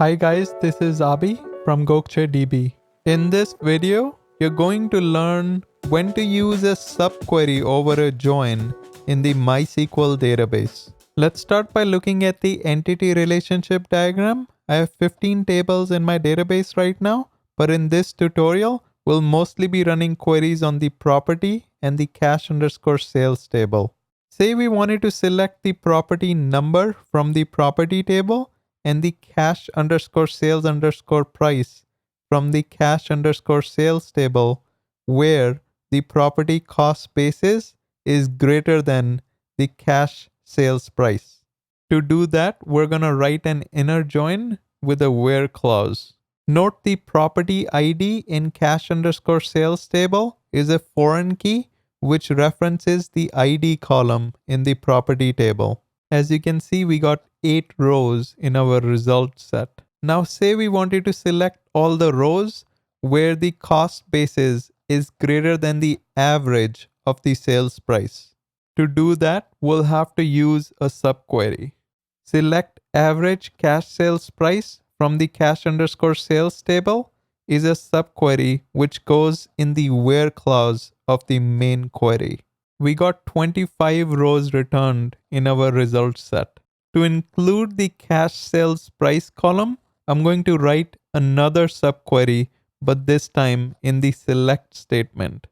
Hi guys, this is Abhi from Gokcedb. In this video, you're going to learn when to use a subquery over a join in the MySQL database. Let's start by looking at the entity relationship diagram. I have 15 tables in my database right now, but in this tutorial, we'll mostly be running queries on the property and the cash_sales table. Say we wanted to select the property number from the property table and the cash_sales_price from the cash_sales table where the property cost basis is greater than the cash sales price. To do that, we're going to write an inner join with a where clause. Note the property ID in cash_sales table is a foreign key which references the ID column in the property table. As you can see, we got 8 rows in our result set. Now say we wanted to select all the rows where the cost basis is greater than the average of the sales price. To do that, we'll have to use a subquery. Select average cash sales price from the cash_sales table is a subquery which goes in the where clause of the main query. We got 25 rows returned in our result set. To include the cash sales price column, I'm going to write another subquery, but this time in the select statement.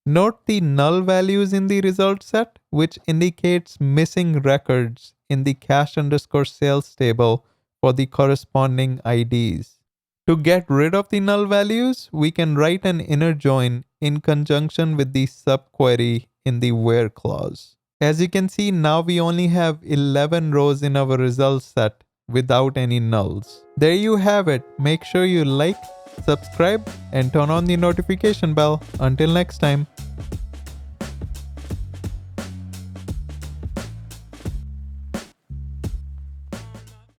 Note the null values in the result set, which indicates missing records in the cash_sales table for the corresponding IDs. To get rid of the null values, we can write an inner join in conjunction with the subquery in the where clause. As you can see, now we only have 11 rows in our results set without any nulls. There you have it. Make sure you like, subscribe, and turn on the notification bell. Until next time.